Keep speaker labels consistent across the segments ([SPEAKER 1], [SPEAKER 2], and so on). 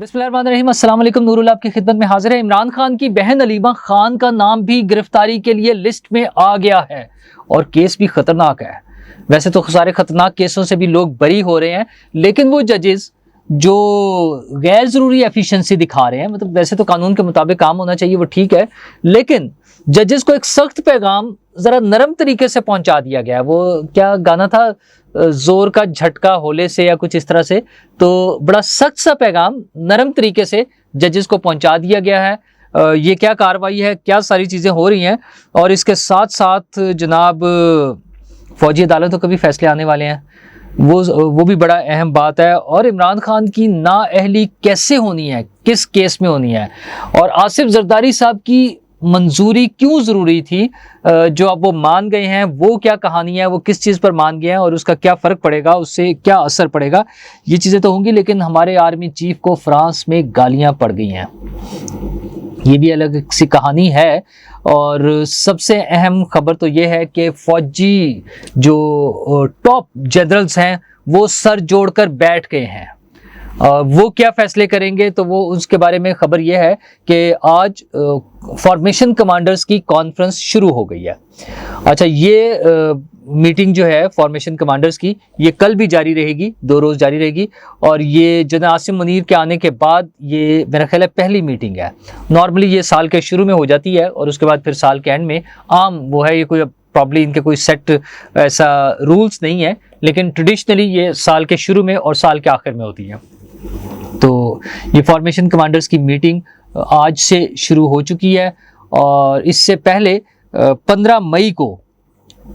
[SPEAKER 1] बिस्मिल्लाहिर्रहमानिर्रहीम, अस्सलाम वालेकुम। नूरुल आपकी खिदमत में हाजिर है। इमरान खान की बहन अलीमा खान का नाम भी गिरफ्तारी के लिए लिस्ट में आ गया है और केस भी खतरनाक है। वैसे तो सारे खतरनाक केसों से भी लोग बरी हो रहे हैं, लेकिन वो जजेस जो गैर जरूरी एफिशिएंसी दिखा रहे हैं, मतलब वैसे तो कानून के मुताबिक काम होना चाहिए, वो ठीक है, लेकिन जजेस को एक सख्त पैगाम जरा नरम तरीके से पहुंचा दिया गया है। वो क्या गाना था, जोर का झटका होले से या कुछ इस तरह से, तो बड़ा सख्त सा पैगाम नरम तरीके से जजेस को पहुंचा दिया गया है। ये क्या कार्रवाई है, क्या सारी चीज़ें हो रही हैं, और इसके साथ साथ जनाब फौजी अदालतों के भी फैसले आने वाले हैं, वो भी बड़ा अहम बात है। और इमरान खान की नाअहली कैसे होनी है, किस केस में होनी है, और आसिफ जरदारी साहब की मंजूरी क्यों ज़रूरी थी, जो अब वो मान गए हैं, वो क्या कहानी है, वो किस चीज़ पर मान गए हैं और उसका क्या फ़र्क पड़ेगा, उससे क्या असर पड़ेगा, ये चीज़ें तो होंगी। लेकिन हमारे आर्मी चीफ को फ्रांस में गालियां पड़ गई हैं, ये भी अलग सी कहानी है। और सबसे अहम खबर तो ये है कि फौजी जो टॉप जनरल्स हैं वो सर जोड़कर बैठ गए हैं। वो क्या फैसले करेंगे, तो वो उसके बारे में खबर यह है कि आज फॉर्मेशन कमांडर्स की कॉन्फ्रेंस शुरू हो गई है। अच्छा, ये मीटिंग जो है फॉर्मेशन कमांडर्स की, ये कल भी जारी रहेगी, 2 रोज़ जारी रहेगी। और ये जनाब आसिम मुनीर के आने के बाद ये मेरा ख्याल है पहली मीटिंग है। नॉर्मली ये साल के शुरू में हो जाती है और उसके बाद फिर साल के एंड में आम वो है। ये कोई प्रॉब्ली इनके कोई सेट ऐसा रूल्स नहीं है, लेकिन ट्रेडिशनली ये साल के शुरू में और साल के आखिर में होती है। तो ये फॉर्मेशन कमांडर्स की मीटिंग आज से शुरू हो चुकी है, और इससे पहले 15 मई को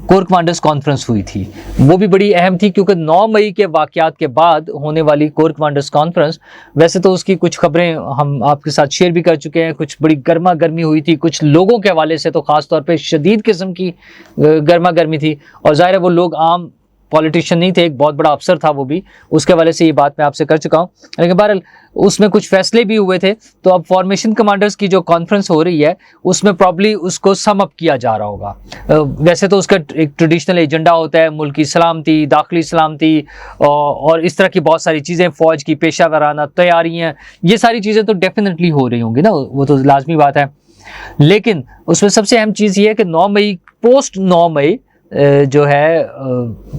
[SPEAKER 1] कोर कमांडर्स कॉन्फ्रेंस हुई थी। वो भी बड़ी अहम थी, क्योंकि 9 मई के वाकयात के बाद होने वाली कोर कमांडर्स कॉन्फ्रेंस, वैसे तो उसकी कुछ खबरें हम आपके साथ शेयर भी कर चुके हैं। कुछ बड़ी गर्मा गर्मी हुई थी, कुछ लोगों के हवाले से तो ख़ास तौर पे शदीद किस्म की गर्मा गर्मी थी, और ज़ाहिर है वो लोग आम पॉलिटिशियन नहीं थे, एक बहुत बड़ा अफसर था वो भी, उसके हवाले से ये बात मैं आपसे कर चुका हूँ। लेकिन बहरहाल उसमें कुछ फैसले भी हुए थे। तो अब फॉर्मेशन कमांडर्स की जो कॉन्फ्रेंस हो रही है उसमें प्रॉब्ली उसको सम अप किया जा रहा होगा। वैसे तो उसका एक ट्रेडिशनल एजेंडा होता है मुल्क की सलामती, दाखिली सलामती, और इस तरह की बहुत सारी चीज़ें, फ़ौज की पेशा वराना तैयारियाँ, ये सारी चीज़ें तो डेफिनेटली हो रही होंगी ना, वो तो लाजमी बात है। लेकिन उसमें सबसे अहम चीज़ ये है कि 9 मई, पोस्ट 9 मई जो है,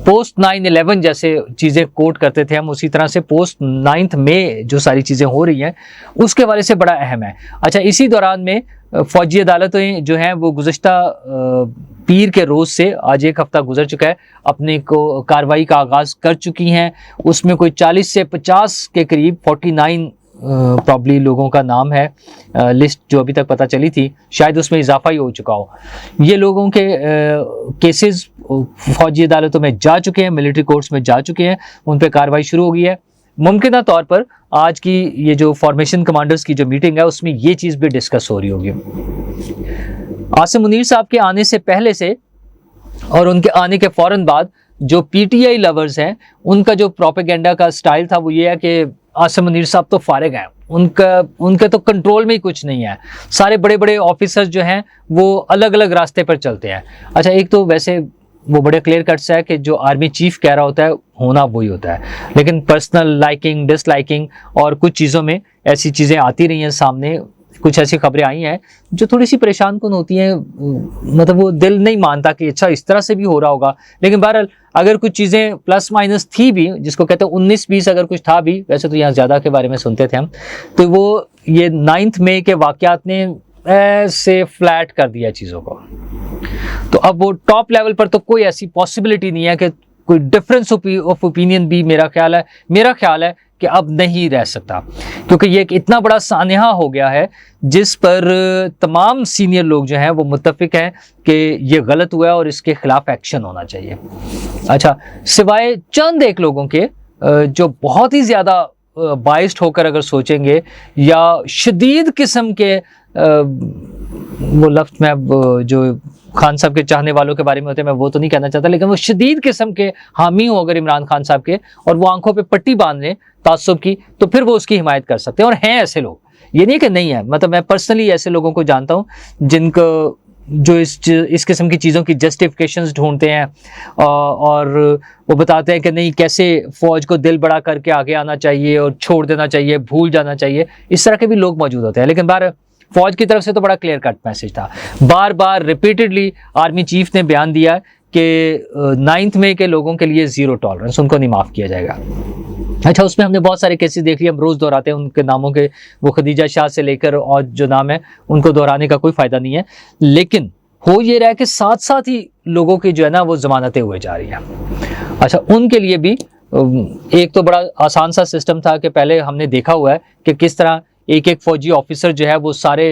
[SPEAKER 1] पोस्ट 9/11 जैसे चीज़ें कोट करते थे हम, उसी तरह से पोस्ट 9 मई जो सारी चीज़ें हो रही हैं उसके वाले से बड़ा अहम है। अच्छा, इसी दौरान में फ़ौजी अदालतें जो हैं वो गुज़श्ता पीर के रोज़ से आज 1 हफ़्ता गुजर चुका है, अपनी को कार्रवाई का आगाज़ कर चुकी हैं। उसमें कोई 40 से 50 के करीब 49 प्रॉब्ली लोगों का नाम है। लिस्ट जो अभी तक पता चली थी, शायद उसमें इजाफा ही हो चुका हो। ये लोगों के केसेस फौजी अदालतों में जा चुके हैं, मिलिट्री कोर्ट्स में जा चुके हैं, उन पर कार्रवाई शुरू हो गई है। मुमकिन तौर पर आज की ये जो फॉर्मेशन कमांडर्स की जो मीटिंग है उसमें ये चीज़ भी डिस्कस हो रही होगी। आसिम मुनीर साहब के आने से पहले से और उनके आने के फ़ौरन बाद जो पीटीआई लवर्स हैं, उनका जो प्रोपेगेंडा का स्टाइल था वो ये है कि आसिम मुनीर साहब तो फारिग हैं, उनके तो कंट्रोल में ही कुछ नहीं है, सारे बड़े बड़े ऑफिसर्स जो हैं वो अलग अलग रास्ते पर चलते हैं। अच्छा, एक तो वैसे वो बड़े क्लियर कट्स है कि जो आर्मी चीफ कह रहा होता है होना वही होता है, लेकिन पर्सनल लाइकिंग डिसलाइकिंग और कुछ चीज़ों में ऐसी चीज़ें आती रही हैं सामने। कुछ ऐसी खबरें आई हैं जो थोड़ी सी परेशान कुन होती हैं, मतलब वो दिल नहीं मानता कि अच्छा इस तरह से भी हो रहा होगा। लेकिन बहरहाल अगर कुछ चीज़ें प्लस माइनस थी भी, जिसको कहते हैं 19-20 अगर कुछ था भी, वैसे तो यहाँ ज़्यादा के बारे में सुनते थे हम, तो वो ये 9 मई के वाकयात ने ऐसे फ्लैट कर दिया चीज़ों को। तो अब वो टॉप लेवल पर तो कोई ऐसी पॉसिबिलिटी नहीं है कि कोई डिफरेंस ऑफ ओपिनियन भी मेरा ख्याल है कि अब नहीं रह सकता, क्योंकि ये एक इतना बड़ा सानहा हो गया है जिस पर तमाम सीनियर लोग जो हैं वो मुत्तफिक हैं कि ये गलत हुआ है और इसके खिलाफ एक्शन होना चाहिए। अच्छा, सिवाय चंद एक लोगों के जो बहुत ही ज़्यादा बाइस्ड होकर अगर सोचेंगे या शदीद किस्म के वो लफ्ज़ में अब जो खान साहब के चाहने वालों के बारे में होते हैं, मैं वो तो नहीं कहना चाहता, लेकिन वो शदीद किस्म के हामी हो अगर इमरान खान साहब के, और वो आंखों पे पट्टी बांध लें तासुब की, तो फिर वो उसकी हिमायत कर सकते हैं। और हैं ऐसे लोग, ये नहीं कि नहीं है, मतलब मैं पर्सनली ऐसे लोगों को जानता हूँ जिनको जो इस किस्म की चीज़ों की जस्टिफिकेशंस ढूंढते हैं और वो बताते हैं कि नहीं, कैसे फ़ौज को दिल बड़ा करके आगे आना चाहिए और छोड़ देना चाहिए, भूल जाना चाहिए, इस तरह के भी लोग मौजूद होते हैं। लेकिन फ़ौज की तरफ से तो बड़ा क्लियर कट मैसेज था। बार बार रिपीटेडली आर्मी चीफ ने बयान दिया कि 9 मई के लोगों के लिए ज़ीरो टॉलरेंस, उनको नहीं माफ़ किया जाएगा। अच्छा, उसमें हमने बहुत सारे केसेस देख लिए, हम रोज़ दोहराते हैं उनके नामों के, वो खदीजा शाह से लेकर और जो नाम है उनको दोहराने का कोई फ़ायदा नहीं है। लेकिन हो ये रहा है कि साथ साथ ही लोगों की जो है ना वो ज़मानतें हुए जा रही हैं। अच्छा, उनके लिए भी एक तो बड़ा आसान सा सिस्टम था कि पहले हमने देखा हुआ है कि किस तरह एक एक फौजी ऑफिसर जो है वो सारे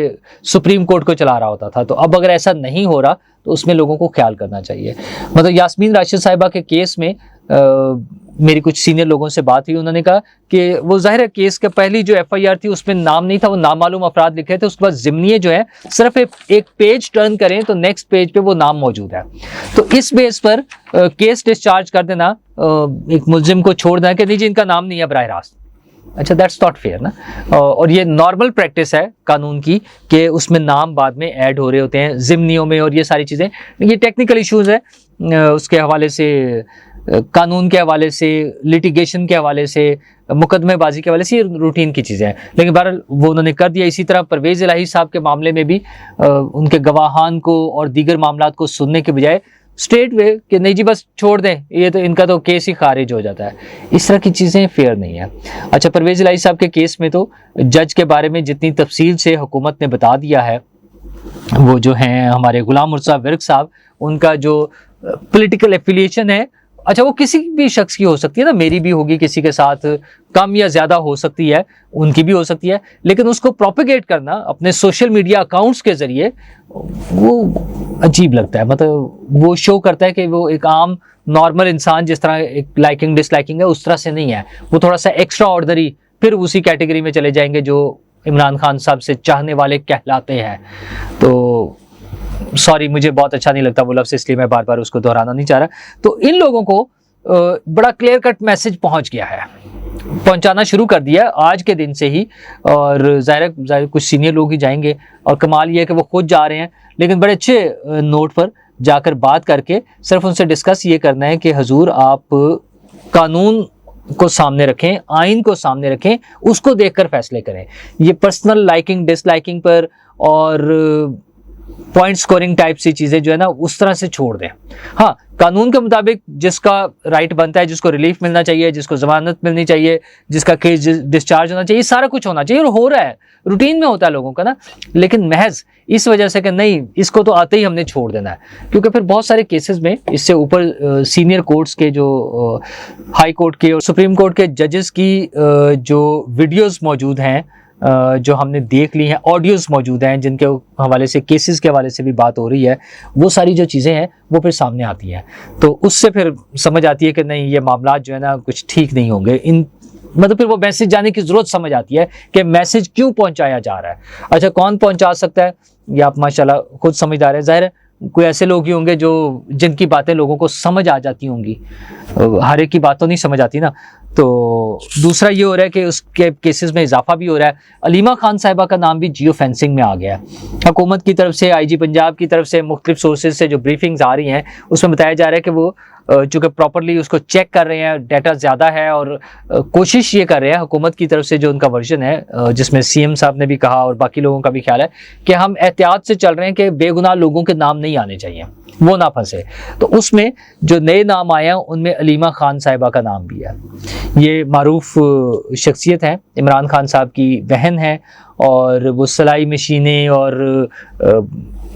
[SPEAKER 1] सुप्रीम कोर्ट को चला रहा होता था। तो अब अगर ऐसा नहीं हो रहा तो उसमें लोगों को ख्याल करना चाहिए। मतलब यास्मीन राशिद साहिबा के केस में मेरी कुछ सीनियर लोगों से बात हुई, उन्होंने कहा कि वो जाहिर है केस के पहली जो एफआईआर थी उसमें नाम नहीं था, वो नामालूम अफराद लिखे थे। उसके बाद ज़िमनी जो है सिर्फ एक पेज टर्न करें तो नेक्स्ट पेज पे वो नाम मौजूद है। तो इस बेस पर केस डिस्चार्ज कर देना, एक मुलजिम को छोड़ देना कि नहीं जी इनका नाम नहीं है बराह रास्त, अच्छा दैट्स नॉट फेयर ना। और ये नॉर्मल प्रैक्टिस है कानून की कि उसमें नाम बाद में ऐड हो रहे होते हैं ज़िमनियों में, और ये सारी चीज़ें, ये टेक्निकल इश्यूज़ है, उसके हवाले से, कानून के हवाले से, लिटिगेशन के हवाले से, मुकदमेबाजी के हवाले से, ये रूटीन की चीज़ें हैं। लेकिन बहरहाल वो उन्होंने कर दिया। इसी तरह परवेज़ इलाही साहब के मामले में भी उनके गवाहान को और दीगर मामलात को सुनने के बजाय स्ट्रेट वे कि नहीं जी बस छोड़ दें, ये तो इनका तो केस ही खारिज हो जाता है। इस तरह की चीज़ें फेयर नहीं है। अच्छा, परवेज़ इलाही साहब के केस में तो जज के बारे में जितनी तफसील से हुकूमत ने बता दिया है, वो जो हैं हमारे गुलाम मुर्तज़ा विर्क साहब, उनका जो पॉलिटिकल एफिलिएशन है, अच्छा वो किसी भी शख्स की हो सकती है ना, मेरी भी होगी किसी के साथ, कम या ज़्यादा हो सकती है, उनकी भी हो सकती है, लेकिन उसको प्रोपेगेट करना अपने सोशल मीडिया अकाउंट्स के ज़रिए वो अजीब लगता है। मतलब वो शो करता है कि वो एक आम नॉर्मल इंसान जिस तरह एक लाइकिंग डिसलाइकिंग है उस तरह से नहीं है, वो थोड़ा सा एक्स्ट्रा ऑर्डनरी, फिर उसी कैटेगरी में चले जाएंगे जो इमरान खान साहब से चाहने वाले कहलाते हैं। तो सॉरी, मुझे बहुत अच्छा नहीं लगता वो लफ्ज़, इसलिए मैं बार बार उसको दोहराना नहीं चाह रहा। तो इन लोगों को बड़ा क्लियर कट मैसेज पहुंच गया है, पहुंचाना शुरू कर दिया आज के दिन से ही, और ज़ाहिर कुछ सीनियर लोग ही जाएंगे, और कमाल ये है कि वो खुद जा रहे हैं, लेकिन बड़े अच्छे नोट पर जाकर बात करके सिर्फ उनसे डिस्कस ये करना है कि हजूर आप कानून को सामने रखें, आइन को सामने रखें, उसको देखकर फैसले करें। ये पर्सनल लाइकिंग डिसलाइकिंग पर और पॉइंट स्कोरिंग टाइप सी चीज़ें जो है ना उस तरह से छोड़ दें। हाँ, कानून के मुताबिक जिसका राइट बनता है, जिसको रिलीफ मिलना चाहिए, जिसको जमानत मिलनी चाहिए, जिसका केस डिस्चार्ज होना चाहिए, सारा कुछ होना चाहिए, और हो रहा है, रूटीन में होता है लोगों का ना। लेकिन महज इस वजह से कि नहीं इसको तो आते ही हमने छोड़ देना है, क्योंकि फिर बहुत सारे केसेस में इससे ऊपर सीनियर कोर्ट्स के जो हाई कोर्ट के और सुप्रीम कोर्ट के जजेस की जो वीडियोज़ मौजूद हैं, जो हमने देख ली हैं, ऑडियोज़ मौजूद हैं जिनके हवाले से, केसेस के हवाले से भी बात हो रही है, वो सारी जो चीज़ें हैं वो फिर सामने आती हैं। तो उससे फिर समझ आती है कि नहीं ये मामला जो है ना कुछ ठीक नहीं होंगे। इन मतलब फिर वो मैसेज जाने की ज़रूरत समझ आती है कि मैसेज क्यों पहुंचाया जा रहा है। अच्छा, कौन पहुंचा सकता है, ये आप माशाल्लाह खुद समझदार हैं। ज़ाहिर है कोई ऐसे लोग ही होंगे जो जिनकी बातें लोगों को समझ आ जाती होंगी, हर एक की बात तो नहीं समझ आती ना। तो दूसरा ये हो रहा है कि उसके केसेस में इजाफा भी हो रहा है। अलीमा खान साहिबा का नाम भी जियो फेंसिंग में आ गया है। हुकूमत की तरफ से, आईजी पंजाब की तरफ से, मुख्तलिफ सोर्सेज से जो ब्रीफिंग्स आ रही हैं उसमें बताया जा रहा है कि वो चूँकि प्रॉपरली उसको चेक कर रहे हैं, डाटा ज़्यादा है, और कोशिश ये कर रहे हैं हुकूमत की तरफ से, जो उनका वर्जन है जिसमें सीएम साहब ने भी कहा और बाकी लोगों का भी ख्याल है कि हम एहतियात से चल रहे हैं कि बेगुनाह लोगों के नाम नहीं आने चाहिए, वो ना फंसे। तो उसमें जो नए नाम आए हैं उनमें अलीमा खान साहिबा का नाम भी है। ये मारूफ शख्सियत है, इमरान खान साहब की बहन है, और वो सिलाई मशीनें और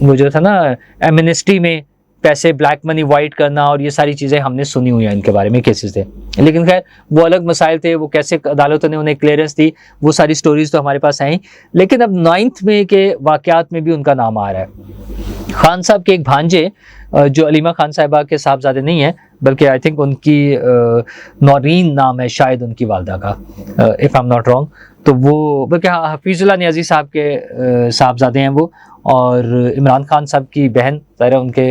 [SPEAKER 1] वो जो था ना एमनेस्टी में पैसे, ब्लैक मनी वाइट करना, और ये सारी चीज़ें हमने सुनी हुई हैं, इनके बारे में केसेस थे। लेकिन खैर वो अलग मसाइल थे, वो कैसे अदालतों ने उन्हें क्लियरेंस दी, वो सारी स्टोरीज तो हमारे पास आई। लेकिन अब 9 मई के वाक़यात में भी उनका नाम आ रहा है। खान साहब के एक भांजे जो अलीमा खान साहिबा के साहबजादे नहीं हैं, बल्कि आई थिंक उनकी नौरीन नाम है शायद उनकी वालदा का, if I am not wrong, तो वो बल्कि हफीजुल्लाह नियाज़ी साहब के साहबजादे हैं वो, और इमरान खान साहब की बहन ज़ाहिर उनके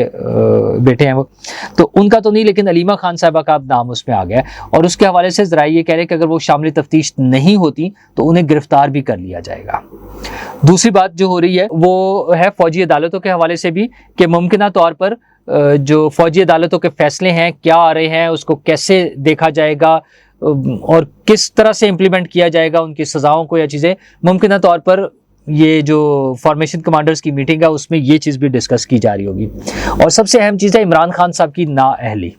[SPEAKER 1] बेटे हैं वो, तो उनका तो नहीं, लेकिन अलीमा खान साहिबा का अब नाम उसमें आ गया। और उसके हवाले से ज़रा ये कह रहे हैं कि अगर वो शामिल तफ्तीश नहीं होती तो उन्हें गिरफ्तार भी कर लिया जाएगा। दूसरी बात जो हो रही है वो है फौजी अदालतों के हवाले से भी, कि मुमकिन तौर पर जो फौजी अदालतों के फैसले हैं क्या आ रहे हैं, उसको कैसे देखा जाएगा और किस तरह से इम्प्लीमेंट किया जाएगा उनकी सजाओं को या चीज़ें। मुमकिन तौर पर ये जो फॉर्मेशन कमांडर्स की मीटिंग है उसमें ये चीज़ भी डिस्कस की जा रही होगी। और सबसे अहम चीज़ है इमरान खान साहब की नाअहली,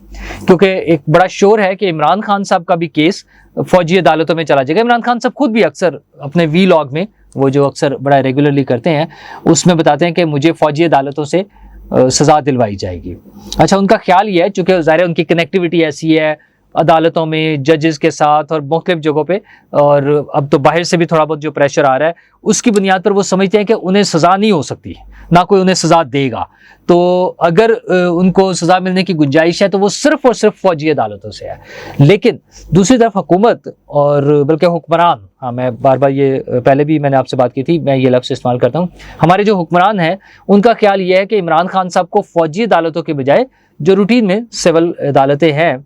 [SPEAKER 1] क्योंकि एक बड़ा शोर है कि इमरान खान साहब का भी केस फौजी अदालतों में चला जाएगा। इमरान खान साहब खुद भी अक्सर अपने वीलॉग में, वो जो अक्सर बड़ा रेगुलरली करते हैं, उसमें बताते हैं कि मुझे फौजी अदालतों से सज़ा दिलवाई जाएगी। अच्छा, उनका ख्याल ये है, चूँकि ज़ाहिर है उनकी कनेक्टिविटी ऐसी है अदालतों में, जजेस के साथ और मुख्तलिफ जगहों पे, और अब तो बाहर से भी थोड़ा बहुत जो प्रेशर आ रहा है उसकी बुनियाद पर वो समझते हैं कि उन्हें सज़ा नहीं हो सकती, ना कोई उन्हें सज़ा देगा। तो अगर उनको सज़ा मिलने की गुंजाइश है तो वो सिर्फ और सिर्फ फौजी अदालतों से है। लेकिन दूसरी तरफ हुकूमत और बल्कि हुक्मरान, हाँ मैं बार बार ये पहले भी मैंने आपसे बात की थी, मैं ये लफ्ज़ इस्तेमाल करता हूँ, हमारे जो हुक्मरान हैं उनका ख्याल ये है कि इमरान खान साहब को फौजी अदालतों के बजाय जो रूटीन में सिविल अदालतें हैं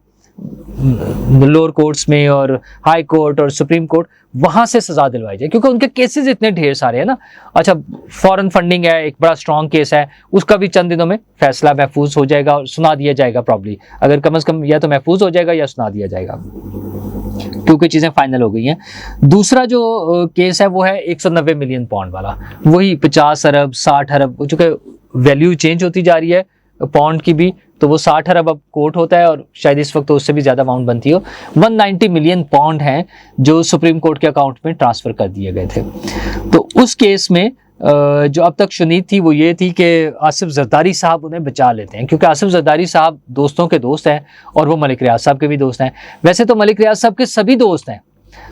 [SPEAKER 1] लोअर कोर्ट्स में और हाई कोर्ट और सुप्रीम कोर्ट, वहां से सजा दिलवाई जाए, क्योंकि उनके केसेस इतने ढेर सारे हैं ना। अच्छा, फॉरेन फंडिंग है, एक बड़ा स्ट्रॉन्ग केस है, उसका भी चंद दिनों में फैसला महफूज हो जाएगा और सुना दिया जाएगा प्रॉब्ली, अगर कम से कम या तो महफूज हो जाएगा या सुना दिया जाएगा, क्योंकि चीज़ें फाइनल हो गई हैं। दूसरा जो केस है वो है 190 मिलियन पाउंड वाला, वही 50 अरब 60 अरब, चूँकि वैल्यू चेंज होती जा रही है पाउंड की भी, तो वो 60 अरब अब कोर्ट होता है और शायद इस वक्त तो उससे भी ज़्यादा अमाउंट बनती हो। 190 मिलियन पाउंड हैं जो सुप्रीम कोर्ट के अकाउंट में ट्रांसफ़र कर दिए गए थे। तो उस केस में जो अब तक शुनीद थी वो ये थी कि आसिफ जरदारी साहब उन्हें बचा लेते हैं, क्योंकि आसिफ जरदारी साहब दोस्तों के दोस्त हैं और वो मलिक रियाज साहब के भी दोस्त हैं। वैसे तो मलिक रियाज साहब के सभी दोस्त हैं,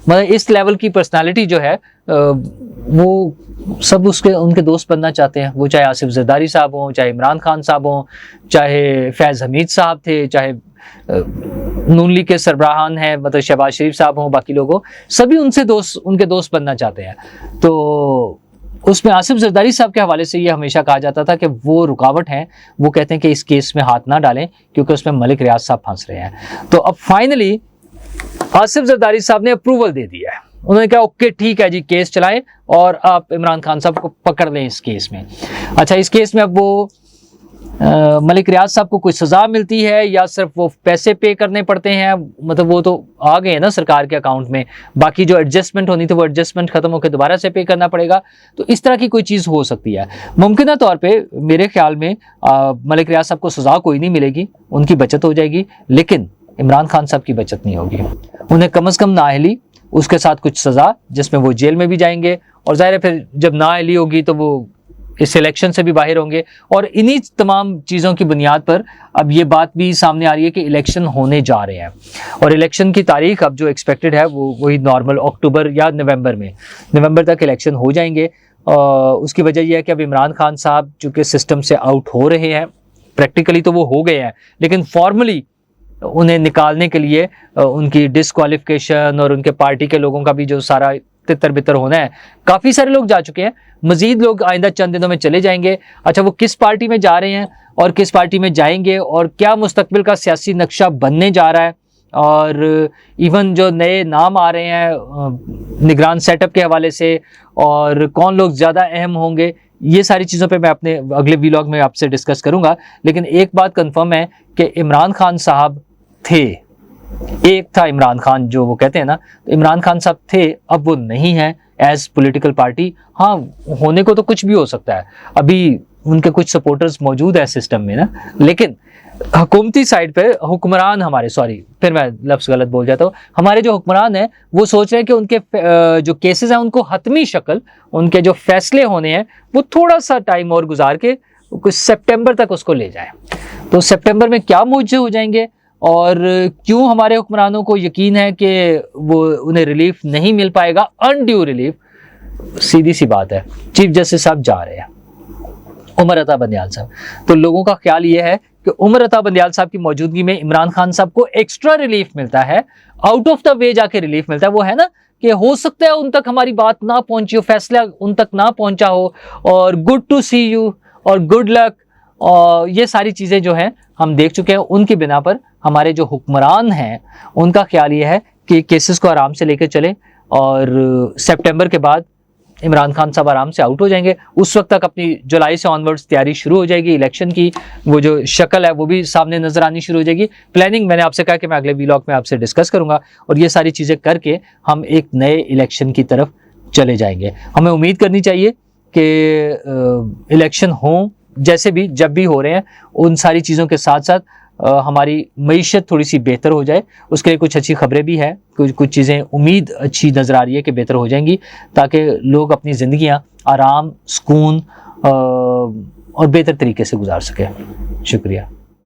[SPEAKER 1] मतलब इस लेवल की पर्सनालिटी जो है वो सब उनके दोस्त बनना चाहते हैं, वो चाहे आसिफ जरदारी साहब हों, चाहे इमरान खान साहब हों, चाहे फैज़ हमीद साहब थे, चाहे नून लीग के सरबराहान हैं मतलब शहबाज शरीफ साहब हों, बाकी लोगों, सभी उनके दोस्त बनना चाहते हैं। तो उसमें आसिफ जरदारी साहब के हवाले से ये हमेशा कहा जाता था कि वो रुकावट हैं, वो कहते हैं कि इस केस में हाथ ना डालें क्योंकि उसमें मलिक रियाज साहब फंस रहे हैं। तो अब फाइनली आसिफ जरदारी साहब ने अप्रूवल दे दिया है, उन्होंने कहा ओके ठीक है जी, केस चलाएं और आप इमरान खान साहब को पकड़ लें इस केस में। अच्छा, इस केस में अब वो मलिक रियाज साहब को कोई सज़ा मिलती है या सिर्फ वो पैसे पे करने पड़ते हैं, मतलब वो तो आ गए हैं ना सरकार के अकाउंट में, बाकी जो एडजस्टमेंट होनी थी वो एडजस्टमेंट खत्म होकर दोबारा से पे करना पड़ेगा। तो इस तरह की कोई चीज़ हो सकती है। मुमकिन तौर पे मेरे ख्याल में मलिक रियाज साहब को सज़ा कोई नहीं मिलेगी, उनकी बचत हो जाएगी, लेकिन इमरान खान साहब की बचत नहीं होगी। उन्हें कम से कम नाअहली, उसके साथ कुछ सज़ा जिसमें वो जेल में भी जाएंगे, और ज़ाहिर है फिर जब नाअहली होगी तो वो इस इलेक्शन से भी बाहर होंगे। और इन्हीं तमाम चीज़ों की बुनियाद पर अब ये बात भी सामने आ रही है कि इलेक्शन होने जा रहे हैं, और इलेक्शन की तारीख अब जो एक्सपेक्टेड है वो वही नॉर्मल अक्टूबर या नवंबर तक इलेक्शन हो जाएंगे। उसकी वजह यह है कि अब इमरान खान साहब चूँकि सिस्टम से आउट हो रहे हैं, प्रैक्टिकली तो वो हो गए हैं, लेकिन फॉर्मली उन्हें निकालने के लिए उनकी डिसक्वालिफिकेशन और उनके पार्टी के लोगों का भी जो सारा तितर बितर होना है, काफ़ी सारे लोग जा चुके हैं, मजीद लोग आइंदा चंद दिनों में चले जाएंगे। अच्छा, वो किस पार्टी में जा रहे हैं और किस पार्टी में जाएंगे और क्या मुस्तकबिल का सियासी नक्शा बनने जा रहा है, और इवन जो नए नाम आ रहे हैं निगरान सेटअप के हवाले से, और कौन लोग ज़्यादा अहम होंगे, ये सारी चीज़ों पे मैं अपने अगले व्लॉग में आपसे डिस्कस करूंगा। लेकिन एक बात कंफर्म है कि इमरान खान साहब थे, एक था इमरान खान जो वो कहते हैं ना, तो इमरान खान साहब थे, अब वो नहीं है एज पॉलिटिकल पार्टी। हाँ, होने को तो कुछ भी हो सकता है, अभी उनके कुछ सपोर्टर्स मौजूद है सिस्टम में ना, लेकिन हुकूमती साइड पे हुक्मरान हमारे, सॉरी फिर मैं लफ्ज़ गलत बोल जाता हूँ, हमारे जो हुक्मरान हैं वो सोच रहे हैं कि उनके जो केसेस हैं उनको हतमी शक्ल, उनके जो फैसले होने हैं वो थोड़ा सा टाइम और गुजार के कुछ सितंबर तक उसको ले जाएं। तो सितंबर में क्या मुआवजे हो जाएंगे और क्यों हमारे हुक्मरानों को यकीन है कि वो उन्हें रिलीफ नहीं मिल पाएगा, अनड्यू रिलीफ, सीधी सी बात है, चीफ जस्टिस साहब जा रहे हैं, उमर अता बंदियाल साहब। तो लोगों का ख्याल ये है कि उमर अता बंदियाल साहब की मौजूदगी में इमरान खान साहब को एक्स्ट्रा रिलीफ मिलता है, आउट ऑफ द वे जाके रिलीफ मिलता है। वो है ना कि हो सकता है उन तक हमारी बात ना पहुंची हो, फैसला उन तक ना पहुंचा हो, और गुड टू सी यू और गुड लक, और ये सारी चीज़ें जो हैं हम देख चुके हैं। उनकी बिना पर हमारे जो हुक्मरान हैं उनका ख्याल ये है कि केसेस को आराम से लेकर चलें, और सितंबर के बाद इमरान खान साहब आराम से आउट हो जाएंगे। उस वक्त तक अपनी जुलाई से ऑनवर्ड्स तैयारी शुरू हो जाएगी, इलेक्शन की वो जो शक्ल है वो भी सामने नजर आनी शुरू हो जाएगी। प्लानिंग मैंने आपसे कहा कि मैं अगले व्लॉग में आपसे डिस्कस करूंगा, और ये सारी चीज़ें करके हम एक नए इलेक्शन की तरफ चले जाएंगे। हमें उम्मीद करनी चाहिए कि इलेक्शन हो, जैसे भी जब भी हो रहे हैं, उन सारी चीज़ों के साथ साथ हमारी मईशत थोड़ी सी बेहतर हो जाए। उसके लिए कुछ अच्छी खबरें भी हैं, कुछ चीज़ें उम्मीद अच्छी नज़र आ रही है कि बेहतर हो जाएंगी, ताकि लोग अपनी ज़िंदगियां आराम, सुकून और बेहतर तरीके से गुजार सकें। शुक्रिया।